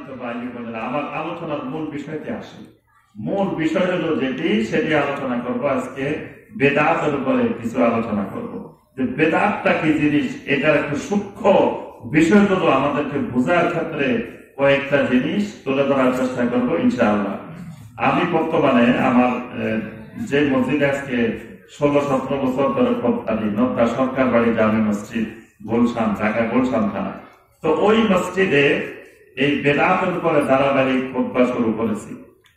সম্মানিত ভাই বোনেরা, আমার আলোচনার মূল বিষয়তে আসি। মূল বিষয় হলো যেটি, সেটি আলোচনা করব আজকে। বেদাতের উপরে কিছু আলোচনা করব, যে বেদাতটা কি জিনিস, এটার একটু সূক্ষ্ম বিষয়গুলো আমাদেরকে বোঝার ক্ষেত্রে কয়েকটা জিনিস তুলে ধরার চেষ্টা করবো ইনশাআল্লাহ। আমি বর্তমানে আমার যে মসজিদে আজকে 16-17 বছর ধরে খুতবা দিই, নদ্দা সরকার বাড়ি জামে মসজিদ, গুলশান, ঢাকা গুলশান থানা। তো ওই মসজিদে এই বেদাতের উপরে ধারাবাহিক খুতবা শুরু করেছি।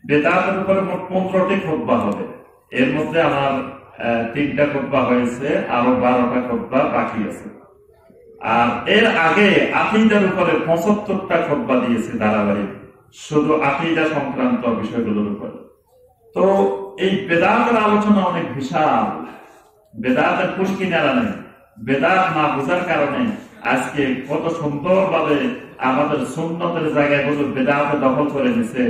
বেদাতের উপরে মোট 15টি খুতবা হবে। এর মধ্যে আমার 3টা খুতবা হয়েছে, আরো 12টা খুতবা বাকি আছে। আর এর আগে আকীদার উপরে 75টা খুতবা দিয়েছি ধারাবাহিক, শুধু আকীদা সংক্রান্ত বিষয়গুলোর উপরে। তো এই বেদাতের আলোচনা অনেক বিশাল, বেদাতের পুষ্কিনারা নেই। বেদাত না বোঝার কারণে আজকে কত সুন্দরভাবে আমাদের সুন্নতের জায়গায় গুলো বেদাতে দখল করে নিছে।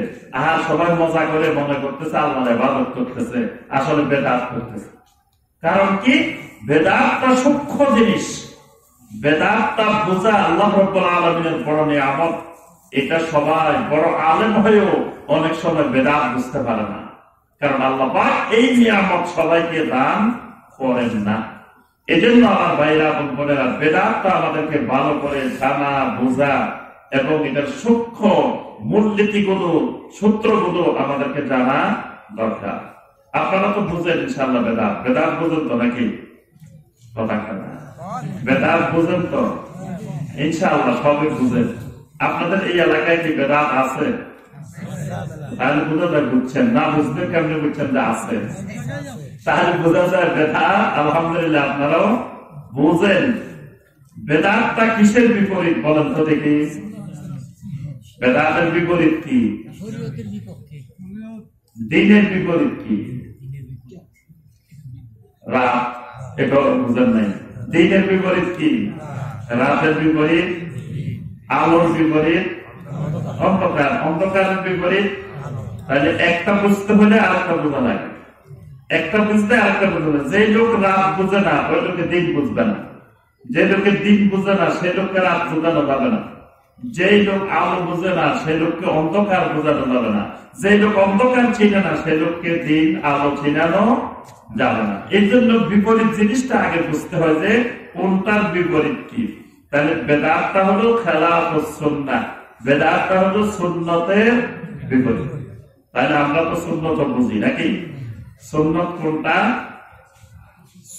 আর সবাই মজা করে মনে করতেছে আল্লাহর ইবাদত করতেছে, আসলে বেদাত করতেছে। কারণ কি, বেদাতটা সূক্ষ্ম জিনিস, বেদাতটা বোঝা আল্লাহ রাব্বুল আলামিনের বড় নিয়ামত। এটা সবাই বড় আলেম হয়েও অনেক সময় বেদাত বুঝতে পারে না, কারণ আল্লাহ পাক এই নিয়ামত সবাইকে দান করেন না। এজন্য আমার ভাইরা বোনেরা, বেদাতটা আমাদেরকে ভালো করে জানা, বোঝা এবং এটার সূক্ষ্ম মূলনীতিগুলো, সূত্রগুলো আমাদেরকে জানা দরকার। আপনারা তো বুঝেন ইনশাআল্লাহ বেদাত, বেদাত বুঝেন তো নাকি? কথা কেনা বেদাত বুঝেন তো ইনশাআল্লাহ, সবই বুঝেন। আপনাদের এই এলাকায় কি বেদাত আছে? তাহলে বোঝা যায় বুঝছেন, না বুঝতে কেমনি বুঝছেন যে আছে, তাহলে বোঝা যায় বেদাত। আলহামদুলিল্লাহ আপনারাও বুঝেন। বেদাতটা কিসের বিপরীত বলেন তো দেখি? বেদাতের বিপরীত কি? দিনের বিপরীত কি? রাত। এটা বুঝেন নাই। দিনের বিপরীত কি? রাতের বিপরীত আলোর বিপরীত অন্ধকার, অন্ধকারের বিপরীত। তাহলে একটা বুঝতে হলে আরেকটা বোঝা লাগে, একটা বুঝতে আরেকটা বোঝা লাগে। যে লোক রাত বুঝে না, ওই লোকে দিন বুঝবে না। যে লোকের দিন বুঝে না, সে লোককে রাত বোঝানো যাবে না। যেই লোক আলো বুঝে না, সে লোককে অন্ধকার বোঝানো যাবে না। যে লোক অন্ধকার চিনে না, সে লোককে দিন আলো চিনানো যাবে না। এই জন্য বিপরীত জিনিসটা আগে বুঝতে হয় যে কোনটার বিপরীত কি। তাহলে বেদাতটা হলো খেলাফুস সুন্নাহ, বেদাতটা হলো সুন্নতের বিপরীত। তাহলে আমরা তো সুন্নত বুঝি নাকি? সুন্নত কোনটা?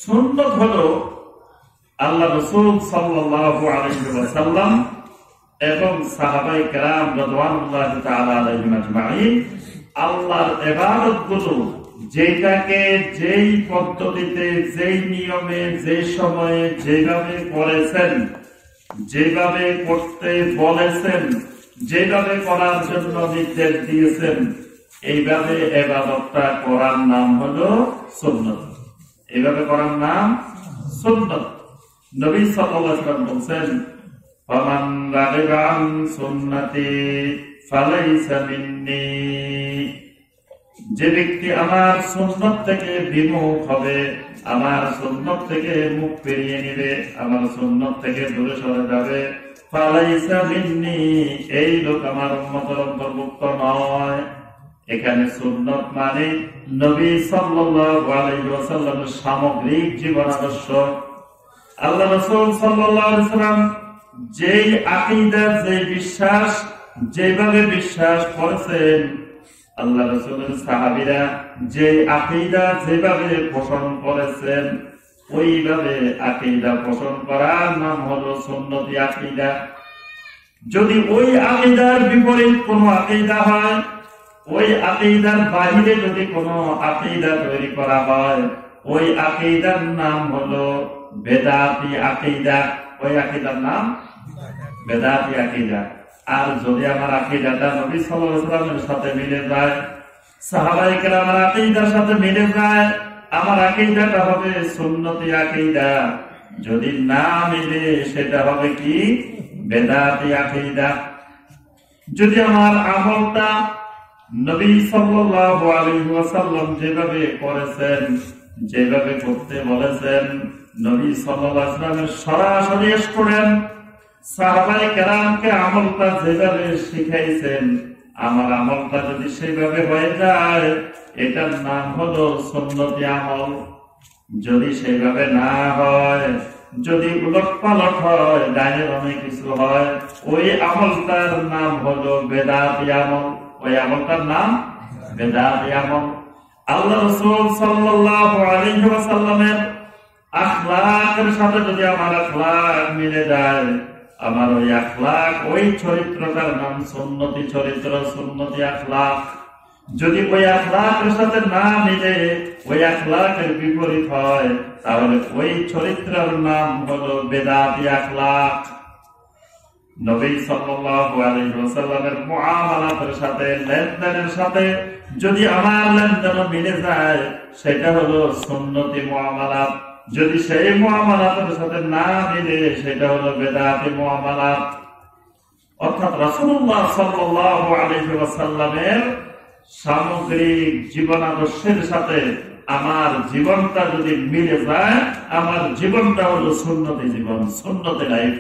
সুন্নত হলো আল্লাহ রাসূল সাল্লাল্লাহু আলাইহি ওয়াসাল্লাম এবং সাহাবায়ে কেরাম রাদিয়াল্লাহু তাআলা আলাইহিম আজমাইন আল্লাহর ইবাদতগুলো যেটাকে যেই পদ্ধতিতে, যেই নিয়মে, যে সময়ে যেভাবে করেছেন, যেভাবে করতে বলেছেন, যেভাবে করার জন্য নির্দেশ দিয়েছেন, এইভাবে ইবাদতটা করার নাম হলো সুন্নাত। এইভাবে করার নাম সুন্নাত। নবী সাল্লাল্লাহু আলাইহি ওয়াসাল্লাম বলেন, ফামান রাগিবা আন সুন্নতি ফালাইসা মিন্নি। যে ব্যক্তি আমার সুন্নত থেকে বিমুখ হবে, আমার সুন্নত থেকে মুখ ফিরিয়ে নিবে, আমার সুন্নত থেকে দূরে সরে যাবে, ফালাইসা মিন্নি, এই লোক আমার উম্মতের অন্তর্ভুক্ত নয়। এখানে সুন্নত মানে নবী সাল্লাল্লাহু আলাইহি ওয়াসাল্লামের সামগ্রিক জীবন আদর্শ। আল্লাহ রাসূল সাল্লাল্লাহু আলাইহি ওয়াসাল্লাম যেই আকীদা, যেই বিশ্বাস, যেভাবে বিশ্বাস করেছেন, আল্লাহ রাসূলের সাহাবীরা যে আকীদা যেভাবে পোষণ করেছেন, ওইভাবে আকীদা পোষণ করার নাম হলো সুন্নতি আকীদা। যদি ওই আকীদার বিপরীত কোনো আকীদা হয়, ওই আকীদার বাহিরে যদি কোনো আকীদা তৈরি করা হয়, ওই আকীদার নাম হলো বেদাতি আকীদা। ওই আকীদার নাম বেদাতি আকীদা। আর যদি আমার আকীদাটা নবী সাল্লাল্লাহু আলাইহি ওয়াসাল্লামের সাথে মিলে যায়, সাহাবায়ে কেরামের আকীদার সাথে মিলে যায়, আমার আকীদাটা হবে সুন্নতি আকীদা। যদি না মিলে, সেটা হবে কি? বেদাতি আকীদা। যদি আমার আমলটা নবী সাল্লাল্লাহু আলাইহি ওয়াসাল্লাম যেভাবে করেছেন, যেভাবে করতে বলেছেন, নবী সাল্লাল্লাহু আলাইহি ওয়াসাল্লামের সরাসরি স্টুডেন্ট, সাহাবায়ে কেরামকে আমলটা যেভাবে শিখাইছেন, আমার আমলটা যদি সেইভাবে হয়ে যায়, এটার নাম হলো সুন্নতি আমল। যদি সেইভাবে না হয়, যদি উলট পালট হয়, ডাইনে বামে কিছু হয়, ওই আমলটার নাম হলো বেদাতি আমল। ওই আমলটার নাম বেদাতি আমল। আল্লাহ রাসূল সাল্লাল্লাহু আলাইহি ওয়াসাল্লামের আখলাকের সাথে যদি আমার আখলাক মিলে যায়, আমার ওই আখলাক, ওই চরিত্রটার নাম সুন্নতি চরিত্র, সুন্নতি আখলাক। যদি ওই আখলাকের সাথে না মিলে, ওই আখলাকের বিপরীত হয়, তাহলে ওই চরিত্রের নাম হলো বেদাতি আখলাক। নবী সাল্লাল্লাহু আলাইহি ওয়াসাল্লামের মুআমালাতের সাথে, লেনদেনের সাথে যদি আমার লেনদেন মিলে যায়, সেটা হলো সুন্নতি মুআমালাত। যদি সেই মুআমালাতের সাথে না মিলে, সেটা হলো বেদাতি মুআমালাত। অর্থাৎ রাসূলুল্লাহ সাল্লাল্লাহু আলাইহি ওয়াসাল্লামের সামগ্রিক জীবন আদর্শের সাথে আমার জীবনটা যদি মিলে যায়, আমার জীবনটা হলো সুন্নতি জীবন, সুন্নতি লাইফ।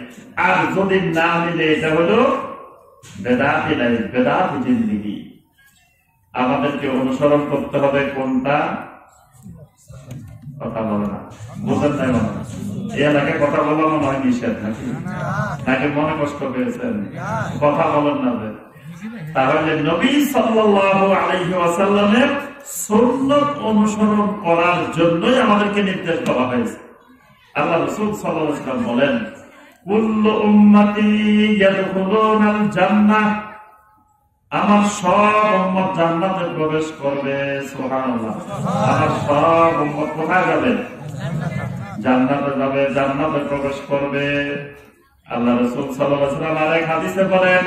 আর যদি না মিলে, এটা হলো বেদাতি লাইফ, বেদাতি জিন্দেগি। আমাদেরকে অনুসরণ করতে হবে কোনটা? কথা বলে না, বুঝেন নাই মনে হয়? এই এলাকায় কথা বলা মনে হয় নিষেধ নাকি? নাকি মনে কষ্ট পেয়েছেন? কথা বলেন না যে। তাহলে নবী সাল্লাল্লাহু আলাইহি ওয়াসাল্লামের সুন্নাত অনুসরণ করার জন্যই আমাদেরকে নির্দেশ দেওয়া হয়েছে। আল্লাহ রাসূল সাল্লাল্লাহু আলাইহি ওয়াসাল্লাম বলেন, কুল্লু উম্মতি ইয়াদখুলুনাল জান্নাহ, আমার সব উম্মত জান্নাতে প্রবেশ করবে। সুবহানাল্লাহ। আমার সব উম্মত কোথায় যাবে? জান্নাতে যাবে, জান্নাতে প্রবেশ করবে। আল্লাহ রাসূল সাল্লাল্লাহু আলাইহি ওয়াসাল্লাম আরেক হাদিসে বলেন,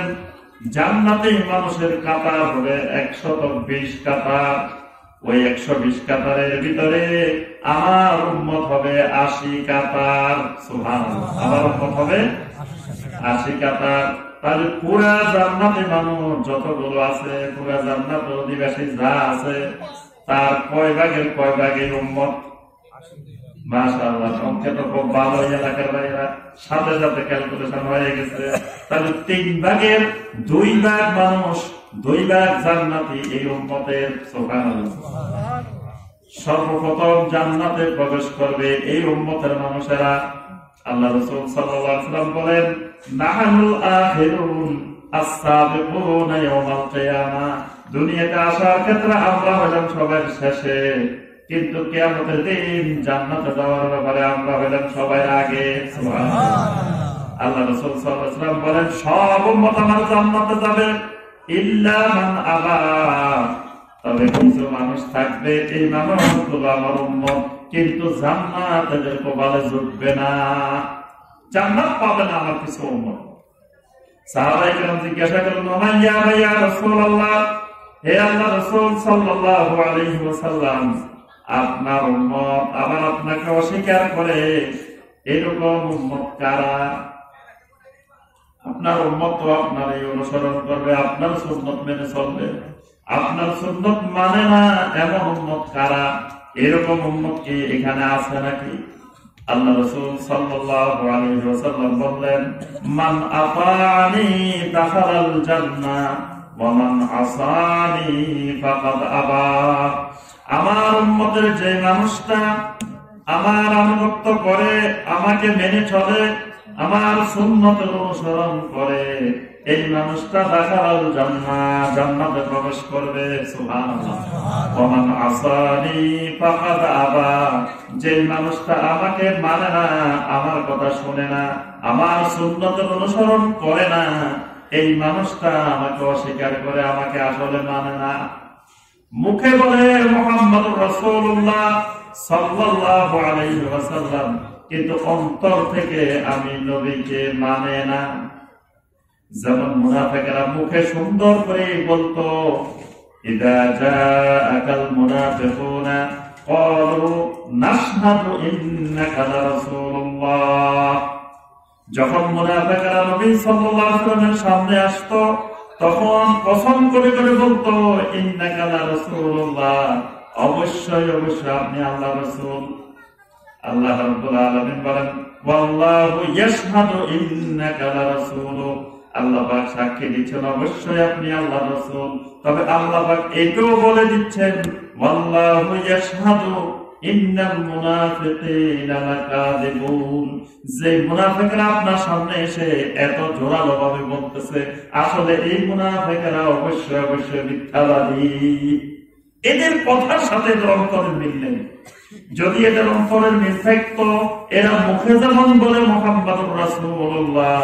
জান্নাতে মানুষের কাতার হবে 120 কাতার। ওই 120 কাতারের ভিতরে আমার উম্মত হবে 80 কাতার। সুবহানাল্লাহ। আমার উম্মত হবে 80 কাতার। তাহলে পুরা জান্নাতে মানুষ যতগুলো আছে, পুরা জান্নাত অধিবাসী যা আছে, তার কয় ভাগের উম্মত? মাশাআল্লাহ, সংখ্যা তো খুব ভালো। এলাকার বাইরা সাথে সাথে ক্যালকুলেশন হয়ে গেছে। তাহলে 3 ভাগের 2 ভাগ মানুষ, 2 ভাগ জান্নাতি এই উম্মতের। সুবহানাল্লাহ। সর্বপ্রথম জান্নাতে প্রবেশ করবে এই উম্মতের মানুষেরা। আল্লাহ রাসূল সাল্লাল্লাহু আলাইহি ওয়াসাল্লাম বলেন, নাহনুল আখিরুন আস-সাবিকুনা ইয়াওমাল কিয়ামা। দুনিয়াতে আসার ক্ষেত্রে আমরা হলাম সবার শেষে, কিন্তু কিয়ামতের দিন জান্নাতে যাওয়ার ব্যাপারে আমরা হলাম সবাই আগে। সুবহানাল্লাহ। আল্লাহ রাসূল সাল্লাল্লাহু আলাইহি ওয়াসাল্লাম বলেন, সব উম্মত আমার জান্নাতে যাবে, ইল্লা মান আবা। তবে কিছু মানুষ থাকবে, এই মানুষগুলো আমার উম্মত, কিন্তু জান্নাত এদের কপালে জুটবে না, জান্নাত পাবে না আমার কিছু উম্মত। সাহাবায়ে কেরাম জিজ্ঞাসা করলেন, ওমাইয়া ইয়া রাসূলুল্লাহ, হে আল্লাহর রাসূল সাল্লাল্লাহু আলাইহি ওয়াসাল্লাম, আপনার উম্মত আবার আপনাকে অস্বীকার করে, এরকম উম্মত কারা? আপনার উম্মত তো আপনার এই অনুসরণ করবে, আপনার সুন্নত মেনে চলবে, আপনার সুন্নত মানে না, এমন উম্মত কারা? এরকম উম্মত কি এখানে আছে নাকি? আল্লাহ রাসূল সাল্লাল্লাহু আলাইহি ওয়াসাল্লাম বললেন, মান আতানি দাখালাল জান্নাহ ওয়া মান আসানি ফাকাদ আবা। আমার উম্মতের যে মানুষটা আমার আনুগত্য করে, আমাকে মেনে চলে, আমার সুন্নতের অনুসরণ করে, এই মানুষটা দাখালাল জান্নাহ, জান্নাতে প্রবেশ করবে। সুবহানাল্লাহ। ওয়া মান আসানি ফাকাদ আবা। যে মানুষটা আমাকে মানে না, আমার কথা শুনে না, আমার সুন্নতের অনুসরণ করে না, এই মানুষটা আমাকে অস্বীকার করে, আমাকে আসলে মানে না। মুখে বলে মুহাম্মদুর রাসূলুল্লাহ সাল্লাল্লাহু আলাইহি ওয়াসাল্লাম, কিন্তু অন্তর থেকে আমি নবীকে মানে না। যেমন মুনাফিকরা মুখে সুন্দর করে বলতো, ইযা জাআকাল মুনাফিকুনা ক্বালু নাশহাদু ইন্নাকা লারাসূলুল্লাহ। যখন মুনাফিকরা নবী সাল্লাল্লাহু আলাইহি ওয়াসাল্লামের সামনে আসতো, তখন কসম করে করে বলতো, ইন্নাকা লারাসূলুল্লাহ, অবশ্যই অবশ্যই আপনি আল্লাহর রাসূল। আল্লাহ রাব্বুল আলামিন বলেন ওয়াল্লাহু ইয়াশহাদু ইন্নাকা লারাসূলু, আল্লাহ পাক সাক্ষী দিচ্ছেন অবশ্যই আপনি আল্লাহর রাসূল। তবে আল্লাহ পাক এটাও বলে দিচ্ছেন ওয়াল্লাহু ইয়াশহাদু ইন্নাল মুনাফিকিনা লাকাযিবুন, যে মুনাফিকরা আপনার সামনে এসে এত জোরালো ভাবে বলতেছে আসলে এই মুনাফিকরা অবশ্যই অবশ্যই মিথ্যাবাদী। এদের কথার সাথে এদের অন্তরের মিল নেই। যদি এদের অন্তরের মিল থাকতো এরা মুখে যেমন বলে মুহাম্মাদুর রাসূলুল্লাহ,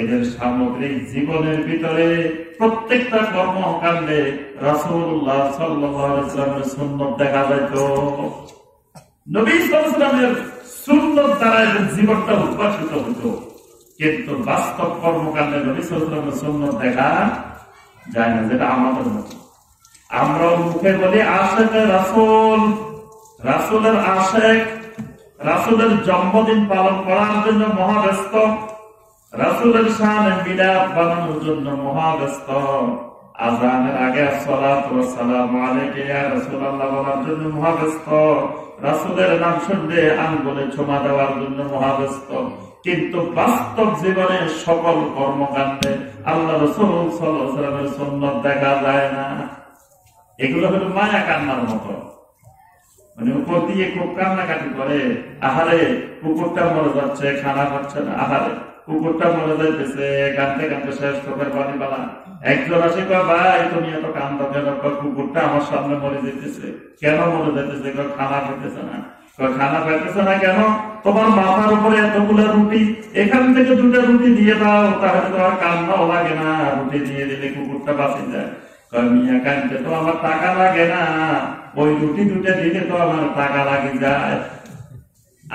এদের সামগ্রিক জীবনের ভিতরে প্রত্যেকটা কর্মকাণ্ডে রাসূলুল্লাহ সাল্লাল্লাহু আলাইহি ওয়াসাল্লামের সুন্নাত দেখা যেত। নবী সাল্লাল্লাহু আলাইহি ওয়াসাল্লামের সুন্নাত দ্বারা এদের জীবনটা উদ্ভাসিত হতো, কিন্তু বাস্তব কর্মকাণ্ডে নবী সাল্লাল্লাহু আলাইহি ওয়াসাল্লামের সুন্নাত দেখা যায় না। যেটা আমাদের মতো আমরা মুখে বলি আশেকে রাসূল, রাসূলের আশেক, রাসূলের জন্মদিন পালন করার জন্য মহাব্যস্ত, রাসূলের শানে মিলাদ বানানোর জন্য মহাব্যস্ত, আযানের আগে আসসালাতু ওয়াসসালামু আলাইকা ইয়া রাসূলুল্লাহ বলার জন্য মহাব্যস্ত, রাসূলের নাম শুনলে আঙ্গুলে চুমা দেওয়ার জন্য মহাব্যস্ত। কিন্তু বাস্তব জীবনে সকল কর্মকাণ্ডে আল্লাহ রাসূল সাল্লাল্লাহু আলাইহি ওয়াসাল্লামের সুন্নাত দেখা যায় না। এগুলো হলো মায়া কান্নার মতো, মানে উপর দিয়ে খুব কান্নাকাটি করে, আহারে কুকুরটা মরে যাচ্ছে, খানা পাচ্ছে না, আহারে কুকুরটা মরে যাইতেছে, কানতে কানতে শেষ চোখের পানি বালা। একজন আসে কয় ভাই তুমি এত কান্দো কেন? কুকুরটা আমার সামনে মরে যেতেছে। কেন মরে যেতেছে? খানা পেতেছে না। খানা পেতেছে না কেন? তোমার মাথার উপরে এতগুলো রুটি, এখান থেকে দুটো রুটি দিয়ে দাও, তাহলে তোমার কান্নাও লাগে না, রুটি দিয়ে দিলে কুকুরটা বাঁচে যায়। মিয়া কানতে তো আমার টাকা লাগে না, ওই রুটি দুটো দিলে তো আমার টাকা লাগে যায়।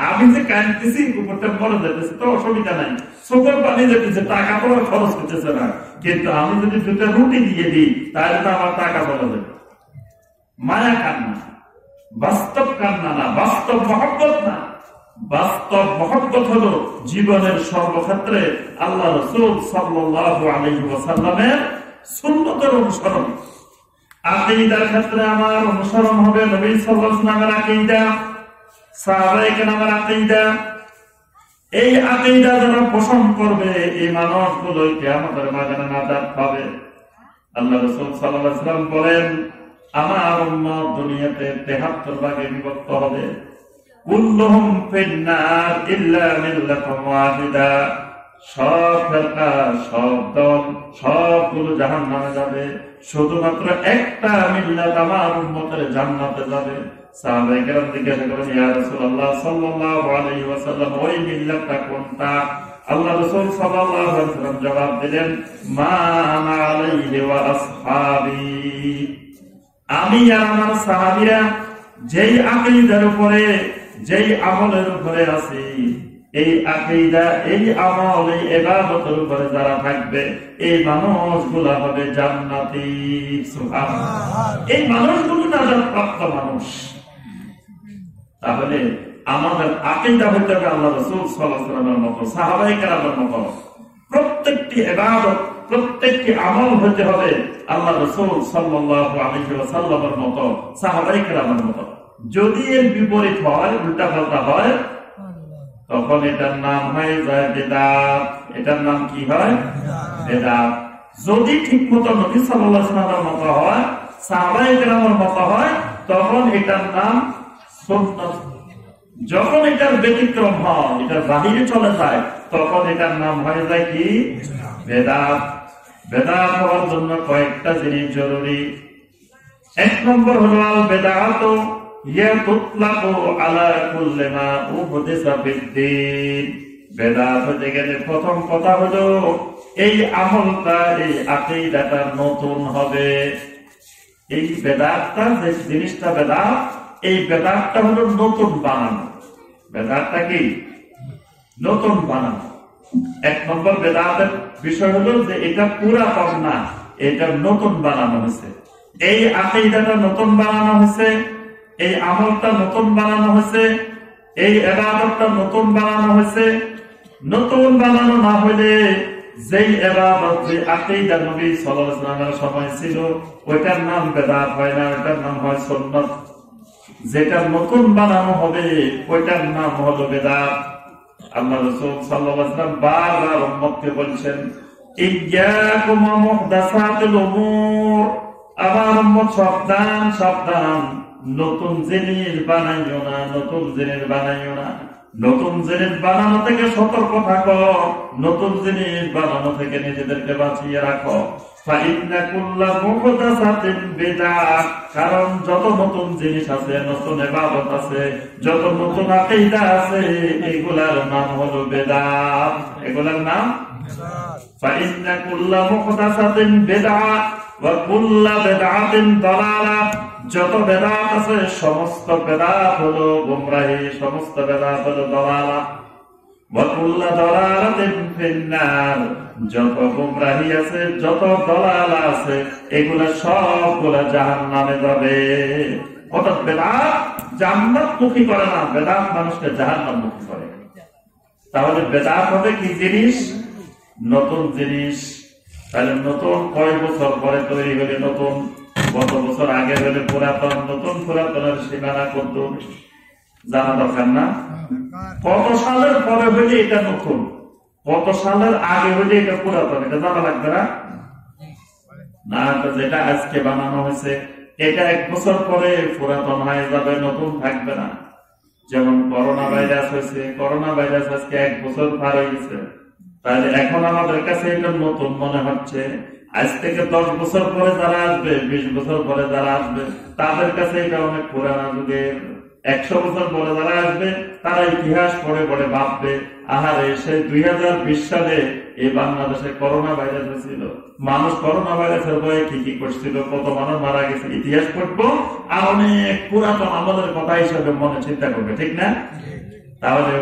আমি যে কানতেছি কুকুরটা মরে যেতেছে তো অসুবিধা নাই, চোখের পানি যেতেছে, টাকা তো খরচ করতেছে না, কিন্তু আমি যদি দুটো রুটি দিয়ে দিই তাহলে তো আমার টাকা বলা যাবে। মায়া কান্না, বাস্তব কান্না না, বাস্তব মহব্বত না। বাস্তব মহব্বত হলো জীবনের সর্বক্ষেত্রে আল্লাহ রাসূল সাল্লাল্লাহু আলাইহি ওয়াসাল্লামের সুন্নতের অনুসরণ। আকীদার ক্ষেত্রে আমার অনুসরণ হবে নবী সাল্লাল্লাহু আলাইহি ওয়াসাল্লামের আকীদা, সাহাবায়ে কেরামের আকীদা। এই আকীদা যারা পোষণ করবে এই মানুষগুলো কিয়ামতের ময়দানে নাজাত পাবে। আল্লাহ রাসূল সাল্লাল্লাহু আলাইহি ওয়াসাল্লাম বলেন আমার উম্মত দুনিয়াতে 73 ভাগে বিভক্ত হবে, কুল্লুহুম ফিন্নার ইল্লা মিল্লাতুন ওয়াহিদা, সব ফেরকা, সব দল, সবগুলো জাহান্নামে যাবে, শুধুমাত্র একটা মিল্লাত আমার উম্মতের জান্নাতে যাবে। সাহাবায়ে কেরাম জিজ্ঞাসা করেন ইয়া রাসূলুল্লাহ সাল্লাল্লাহু আলাইহি ওয়াসাল্লাম ওই মিল্লাতটা কোনটা? আল্লাহ রাসূল সাল্লাল্লাহু আলাইহি ওয়াসাল্লাম জবাব দিলেন মা আনা আলাইহি ওয়া আসহাবী, আমি আর আমার সাহাবীরা যেই আকীদার উপরে, যেই আমলের উপরে আছি, এই আকীদা, এই আমল, এই ইবাদতের উপরে যারা থাকবে এই মানুষগুলো হবে জান্নাতি। সুবহানাল্লাহ। এই মানুষগুলো নাজাত প্রাপ্ত মানুষ। তাহলে আমাদের আকীদা হতে হবে আল্লাহ রাসূল সাল্লাল্লাহু আলাইহি ওয়াসাল্লামের মতো, সাহাবায়ে কেরামের মতো। প্রত্যেকটি ইবাদত, প্রত্যেকটি আমল হতে হবে আল্লাহ রাসূল সাল্লাল্লাহু আলাইহি ওয়াসাল্লামের মতো, সাহাবায়ে কেরামের মতো। যদি এর বিপরীত হয়, উল্টা পাল্টা হয়, তখন এটার নাম হয় যায় বিদআত। এটার নাম কি হয়? বিদআত। যদি ঠিক মতো নবী সাল্লাল্লাহু আলাইহি ওয়াসাল্লামের মতো হয়, সাহাবায়ে কেরামের মতো হয়, তখন এটার নাম সুন্নাত। যখন এটার ব্যতিক্রম হয়, এটার বাহিরে চলে যায়, তখন এটার নাম হয়ে যায় কি? বিদআত। বিদআত হওয়ার জন্য কয়েকটা জিনিস জরুরি। এক নম্বর হলো আল বিদআতু ইয়া তুতলাকু আলা কুল্লি মা উহদিসা ফিদ-দীন। বিদআত হতে গেলে প্রথম কথা হলো এই আমলটা, এই আকীদাটা নতুন হবে। এই বিদআতটা, যে জিনিসটা বিদআত, এই বিদআতটা হলো নতুন বানানো। বিদআতটা কি? নতুন বানানো। এক নম্বর বিদআতের বিষয় হলো যে এটা পুরাতন না, এটা নতুন বানানো হয়েছে। এই আকীদাটা নতুন বানানো হয়েছে, এই আমলটা নতুন বানানো হয়েছে, এই ইবাদতটা নতুন বানানো হয়েছে। নতুন বানানো না হলে যেই ইবাদত, যে আকীদা নবী সাল্লাল্লাহু আলাইহি ওয়াসাল্লামের সময় ছিল, ওইটার নাম বিদআত হয় না, ওইটার নাম হয় সুন্নাত। যেটা নতুন বানানো হবে ওইটার নাম হলো বেদাত। আল্লাহ রাসূল সাল্লাল্লাহু আলাইহি ওয়াসাল্লাম বারবার উম্মতকে বলছেন, ইয়্যাকুম ওয়া মুহদাসাতিল উমুর, আমার উম্মত সাবধান সাবধান, নতুন জিনিস বানাইও না, নতুন জিনিস বানাইও না, নতুন জিনিস বানানো থেকে সতর্ক থাকো, নতুন জিনিস বানানো থেকে নিজেদেরকে বাঁচিয়ে রাখো। ফাইন্না কুল্লা মুহদাসাতিন বিদআহ, কারণ যত নতুন জিনিস আছে, নতুন ইবাদত আছে, যত নতুন আকীদা আছে, এগুলার নাম হলো বিদআত, এগুলার নাম বিদআত। ফাইন্না কুল্লা মুহদাসাতিন বিদআহ ওয়া কুল্লা বিদআতিন দালালাহ, যত বেদাত আছে সমস্ত বেদাত হলো গোমরাহি, সমস্ত বেদাত হলো দালালাহ। ওয়া কুল্লা দালালাতিন ফিন্নার, যত গোমরাহি আছে, যত দালালা আছে, এগুলা সবগুলা জাহান্নামে যাবে। অর্থাৎ বেদাত জান্নাতমুখী করে না, বেদাত মানুষকে জাহান্নামমুখী করে। তাহলে বেদাত হবে কি জিনিস? নতুন জিনিস। তাহলে নতুন কয় বছর পরে তৈরি হলে নতুন, কত বছর আগে হলে পুরাতন, নতুন পুরাতনের সীমানা কত জানা দরকার না? কত সালের পরে হলে এটা নতুন, কত সালের আগে হলে এটা পুরাতন, এটা জানা লাগবে না? না, যেটা আজকে বানানো হয়েছে এটা 1 বছর পরে পুরাতন হয়ে যাবে, নতুন থাকবে না। যেমন করোনা ভাইরাস হয়েছে, করোনা ভাইরাস আজকে 1 বছর পার হয়ে গেছে, তাহলে এখন আমাদের কাছে এটা নতুন মনে হচ্ছে। আজ থেকে 10 বছর পরে যারা আসবে, 20 বছর পরে যারা আসবে, তাদের কাছে এটা অনেক পুরানা যুগের। 100 বছর পরে যারা আসবে, তারা ইতিহাস পড়ে পড়ে ভাববে, আহারে সেই 2020 সালে এই বাংলাদেশে করোনা ভাইরাস হয়েছিল, মানুষ করোনা ভাইরাসের ভয়ে কি কি করছিল, কত মানুষ মারা গেছে, ইতিহাস পড়বো আর অনেক পুরাতন আমাদের কথা হিসাবে মনে চিন্তা করবে, ঠিক না? তাহলে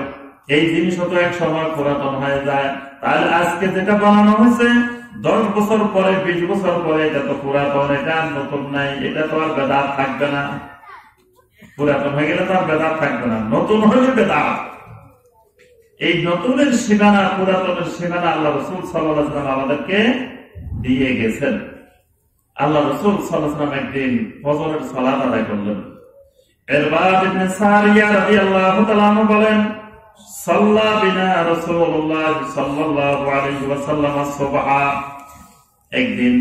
এই জিনিস হতো এক সময় পুরাতন হয়ে যায়। তাহলে আজকে যেটা বানানো হয়েছে 10 বছর পরে, 20 বছর পরে, এটা তো পুরাতন, এটা নতুন নাই, এটা তো আর বেদাত থাকবে না। পুরাতন হয়ে গেলে তো আর বেদাত থাকবে না, নতুন হলে বেদাত। এই নতুনের সীমানা, পুরাতনের সীমানা আল্লাহ রাসূল সাল্লাল্লাহু আলাইহি ওয়াসাল্লাম আমাদেরকে দিয়ে গেছেন। আল্লাহ রাসূল সাল্লাল্লাহু আলাইহি ওয়াসাল্লাম একদিন ফজরের সালাত আদায় করলেন। ইরবাদ ইবনে সারিয়া রাদিয়াল্লাহু তাআলা আনহু বলেন, সাল্লা বিনা রাসূলুল্লাহ সাল্লাল্লাহু আলাইহি ওয়াসাল্লাম সুবহা, একদিন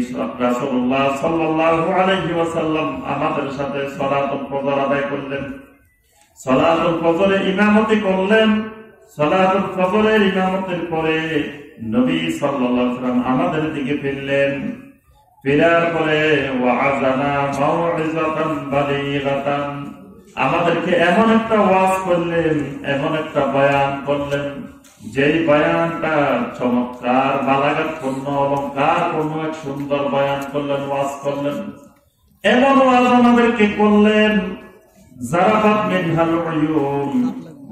রাসূলুল্লাহ সাল্লাল্লাহু আলাইহি ওয়াসাল্লাম আমাদের সাথে সালাতুল ফজর আদায় করলেন। সালাতুল ফজরে ইমামতি করলেন। সালাতুল ফজরের ইমামতির পরে নবী সাল্লাল্লাহু আলাইহি ওয়াসাল্লাম আমাদের দিকে ফিরলেন। ফেরার পরে ওয়া'আযানা মাউ'ইযাতান বালীগাতান, আমাদেরকে এমন একটা ওয়াজ করলেন, এমন একটা বয়ান করলেন, যেই বয়ানটা চমৎকার, বালাগাতপূর্ণ, অলংকারপূর্ণ এক সুন্দর বয়ান করলেন, ওয়াজ করলেন। এমন ওয়াজ আমাদেরকে করলেন, যারাবাত মিনহাল উয়ুন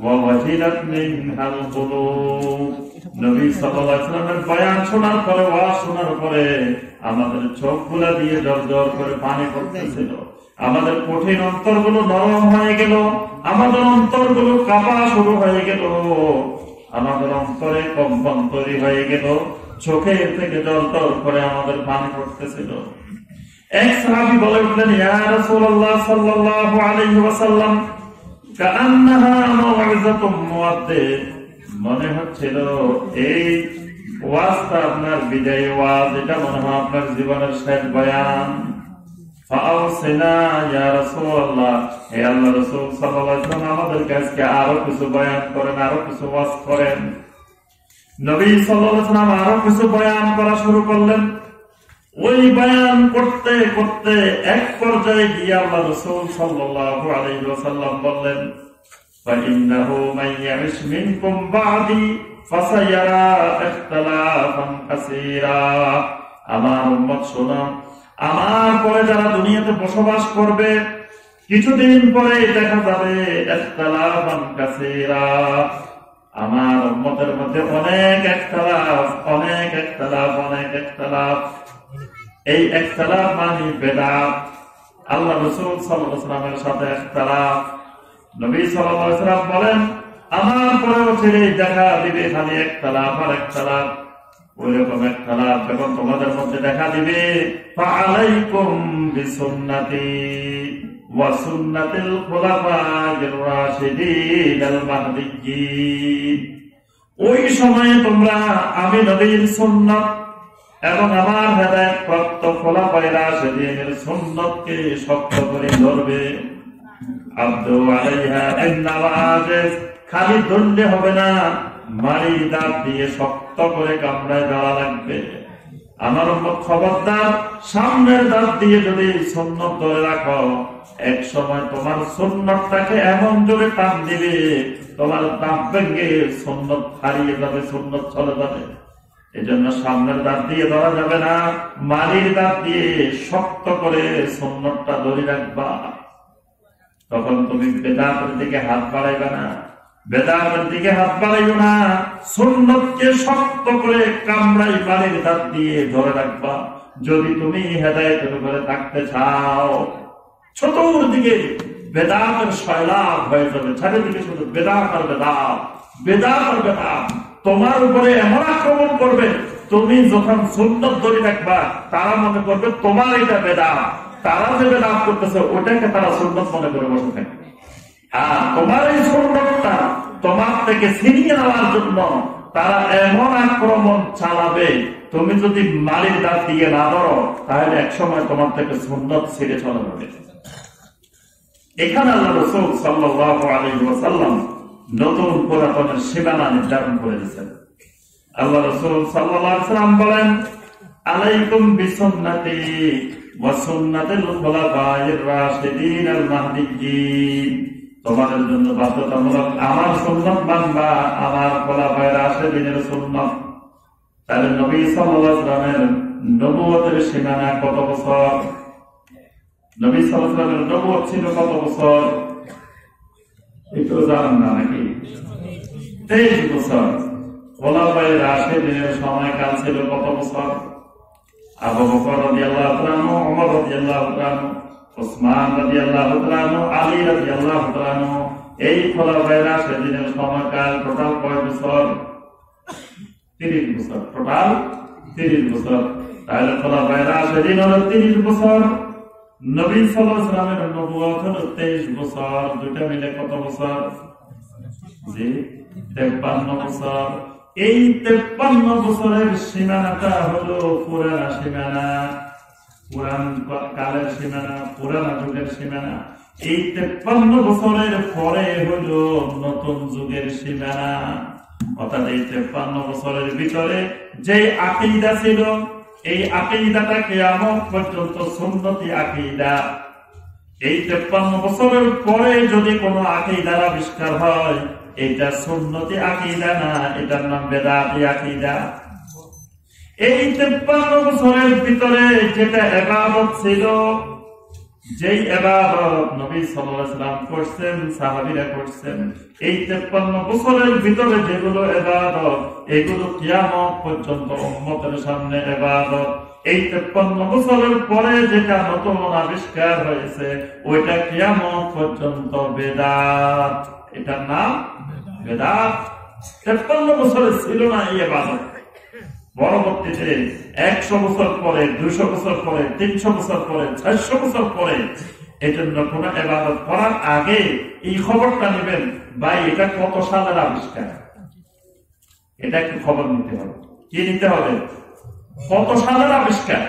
ওয়া ওয়াহিলাত মিনহাল কুলুব। নবী সাল্লাল্লাহু আলাইহি ওয়াসাল্লামের বয়ান শোনার পরে, ওয়াজ শোনার পরে আমাদের চোখগুলা দিয়ে ঝরঝর করে পানি পড়তেছিল, আমাদের কঠিন অন্তরগুলো নরম হয়ে গেল, আমাদের অন্তরগুলো কাঁপা শুরু হয়ে গেল, আমাদের অন্তরে কম্পন তৈরি হয়ে গেল, চোখের থেকে জলতর করে আমাদের পানি পড়তেছিল। এক সাহাবী বলে উঠলেন, ইয়া রাসূলুল্লাহ সাল্লাল্লাহু আলাইহি ওয়াসাল্লাম, কাআন্নাহা মাউইযাতুম মুওয়াদ্দিদ, মনে হচ্ছিল এই ওয়াজটা আপনার বিদায়ী ওয়াজ, এটা মনে হয় আপনার জীবনের শেষ বয়ান। ফাআউসিনা ইয়া রাসূলুল্লাহ, হে আল্লাহর রাসূল সাল্লাল্লাহু আলাইহি ওয়াসাল্লাম, আমাদের কাছে আরো কিছু বয়ান করেন, আরো কিছু ওয়াজ করেন। নবী সাল্লাল্লাহু আলাইহি ওয়াসাল্লাম আরো কিছু বয়ান করা শুরু করলেন। ওই বয়ান করতে করতে এক পর্যায়ে গিয়ে আল্লাহর রাসূল সাল্লাল্লাহু আলাইহি ওয়াসাল্লাম বললেন, ফাইন্নাহু মান ইয়াইশ মিনকুম বা'দি ফাসায়ারা ইখতিলাফান কাসীরা, আমার উম্মত শোনো, আমার পরে যারা দুনিয়াতে বসবাস করবে, কিছুদিন পরে দেখা যাবে ইখতিলাফান কাসীরা, আমার উম্মতের মধ্যে অনেক ইখতিলাফ, অনেক ইখতিলাফ, অনেক ইখতিলাফ। এই ইখতিলাফ মানে বেদাত। আল্লাহ রাসূল সাল্লাল্লাহু আলাইহি ওয়াসাল্লামের সাথে ইখতিলাফ। নবী সাল্লাল্লাহু আলাইহি ওয়াসাল্লাম বলেন, আমার পরেও ছেড়ে দেখা দিবে খালি ইখতিলাফ আর ইখতিলাফ। ওইরকম ইখতিলাফ যখন তোমাদের মধ্যে দেখা দিবে, ফাআলাইকুম বিসুন্নতি, ওয়া সুন্নাতিল খুলাফায়ে রাশিদিনাল মাহদিয়্যিন। ওই সময়ে তোমরা আমি নবীর সুন্নাত এবং আমার হেদায়েত প্রাপ্ত খোলাফায়ে রাশিদিনের সুন্নাতকে শক্ত করে ধরবে। আব্দু আলাইহা বিন নওয়াজিজ, খালি ধরলে হবে না, মারি দাঁত দিয়ে শক্ত করে কামড়ায় দেওয়া লাগবে। আমার উম্মত খবরদার, সামনের দাঁত দিয়ে যদি সুন্নাত ধরে রাখো, এক সময় তোমার সুন্নাতটাকে এমন জোরে টান দিবে, তোমার দাঁত ভেঙে সুন্নাত হারিয়ে যাবে, সুন্নাত চলে যাবে। এজন্য সামনের দাঁত দিয়ে ধরা যাবে না, মারির দাঁত দিয়ে শক্ত করে সুন্নাতটা ধরে রাখবা। তখন তুমি বেদাতের দিকে হাত বাড়াইবে না, বেদাতের দিকে হাত বাড়াইও না, সুন্নাতকে শক্ত করে কামড়াই মারির দাঁত দিয়ে ধরে রাখবা। যদি তুমি হেদায়েতের উপরে থাকতে চাও, চতুর্দিকে বেদাতের সয়লাভ হয়ে যাবে, চারিদিকে শুধু বেদাত আর বেদাত, বেদাত আর বেদাত তোমার উপরে এমন আক্রমণ করবে, তুমি যখন সুন্নাত ধরে রাখবা, তারা মনে করবে তোমার এটা বেদাত, তারা যে বেদাত করতেছে ওটাকে তারা সুন্নাত মনে করে বসে থাকে। আর তোমার এই সুন্নাতটা তোমার থেকে ছিনিয়ে নেওয়ার জন্য তারা এমন আক্রমণ চালাবে, তুমি যদি মালির দাঁত দিয়ে না ধরো, তাহলে একসময় তোমার থেকে সুন্নাত ছিঁড়ে চলে যাবে। এখানে আল্লাহ রাসূল সাল্লাল্লাহু আলাইহি ওয়াসাল্লাম নতুন পুরাতনের সীমানা নির্ধারণ করে দিয়েছেন। আল্লাহ রাসূল সাল্লাল্লাহু আলাইহি ওয়াসাল্লাম বলেন, আলাইকুম বিসুন্নতি ওয়া সুন্নাতিল খুলাফায়ের রাশিদিনাল মাহদিয়্যিন। তোমাদের জন্য বাধ্যতামূলক আমার সুন্নাত মানবা, আমার খোলাফায়ে রাশিদিনের সুন্নাত। তাহলে নবী সাল্লাল্লাহু আলাইহি ওয়াসাল্লামের নবুয়তের সীমানা কত বছর? নবী সাল্লাল্লাহু আলাইহি ওয়াসাল্লামের নবুয়ত ছিল কত বছর? একটু জানেন না নাকি? 23 বছর। খোলাফায়ে রাশিদিনের সময়কাল ছিল কত বছর? আবু বকর রাদিয়াল্লাহু তাআলা, ওমর রাদিয়াল্লাহু তাআলা, ওসমান রাদিয়াল্লাহু তাআলা, আলী রাদিয়াল্লাহু তাআলা, এই খোলাফায়ে রাশিদিনের সময়কাল টোটাল কয় বছর? 30 বছর। টোটাল 30 বছর। তাহলে খোলাফায়ে রাশিদিন হলো 30 বছর, নবী সাল্লাল্লাহু আলাইহি ওয়াসাল্লামের নবুয়ত হলো 23 বছর। দুটো মিলে কত বছর? জি 53 বছর। এই 53 বছরের সীমানাটা হলো পুরানা সীমানা, পুরান কালের সীমানা, পুরানা যুগের সীমানা। এই 53 বছরের পরে হলো নতুন যুগের সীমানা। অর্থাৎ এই 53 বছরের ভিতরে যে আকীদা ছিল, এই আকীদাটা কিয়ামত পর্যন্ত সুন্নতি আকীদা। এই 53 বছরের পরে যদি কোনো আকীদার আবিষ্কার হয়, এটা সুন্নতি আকীদা না, এটার নাম বেদাতি আকীদা। এই 53 বছরের ভিতরে যেটা ইবাদত ছিল, যেই ইবাদত নবী সাল্লাল্লাহু আলাইহি ওয়াসাল্লাম করছেন, সাহাবীরা করছেন, এই 53 বছরের ভিতরে যেগুলো ইবাদত, এগুলো কিয়ামত পর্যন্ত উম্মতের সামনে ইবাদত। এই 53 বছরের পরে যেটা নতুন আবিষ্কার হয়েছে, ওইটা কিয়ামত পর্যন্ত বেদাত। এটার নাম বেদাত। 53 বছরে ছিল না এই ইবাদত। পরবর্তীতে 100 বছর পরে, 200 বছর পরে, 300 বছর পরে, 400 বছর পরে, এই জন্য কোন ইবাদত করার আগে এই খবরটা নেবেন, ভাই এটা কত সালের আবিষ্কার, এটা একটু খবর নিতে হবে। কি নিতে হবে? কত সালের আবিষ্কার।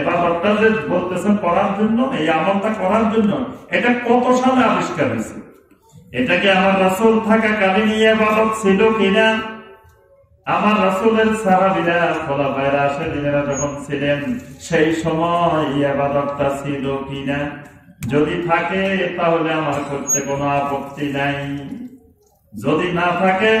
ইবাদতটা যে বলতেছেন করার জন্য, এই আমলটা করার জন্য, এটা কত সালে আবিষ্কার হয়েছে? এটাকে আমার রাসূল থাকাকালীন ইবাদত ছিল কিনা? আমার রাসূলের সাহাবীরা, খোলাফায়ে রাশিদিনেরা যখন ছিলেন, সেই সময় ইবাদতটা ছিল কিনা? যদি থাকে তাহলে আমার করতে কোনো আপত্তি নাই। যদি না থাকে,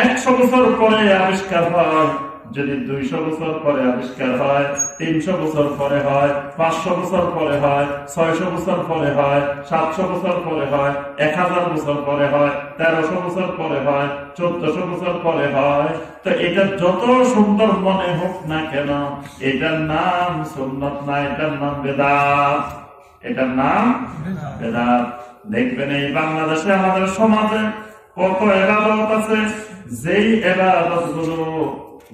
100 বছর পরে আবিষ্কার হয়, যদি 200 বছর পরে আবিষ্কার হয়, 300 বছর পরে হয়, 500 বছর পরে হয়, 600 বছর পরে হয়, 700 বছর পরে হয়, 1000 বছর পরে হয়, 1300 বছর পরে হয়, 1400 বছর পরে হয়, তো এটা যত সুন্দর মনে হোক না কেন, এটার নাম সুন্নাত না, এটার নাম বেদাত। এটার নাম বেদাত। দেখবেন এই বাংলাদেশে আমাদের সমাজে কত ইবাদত আছে, যেই ইবাদত গুলো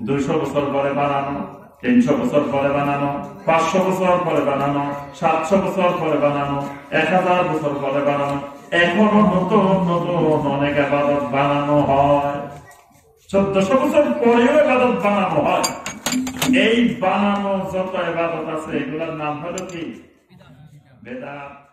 200 বছর পরে বানানো, 300 বছর পরে বানানো, 500 বছর পরে বানানো, 700 বছর পরে বানানো, 1000 বছর পরে বানানো, এখনো নতুন নতুন অনেক ইবাদত বানানো হয়। 1400 বছর পরেও ইবাদত বানানো হয়। এই বানানো যত ইবাদত আছে এগুলোর নাম হলো কি? বেদাত।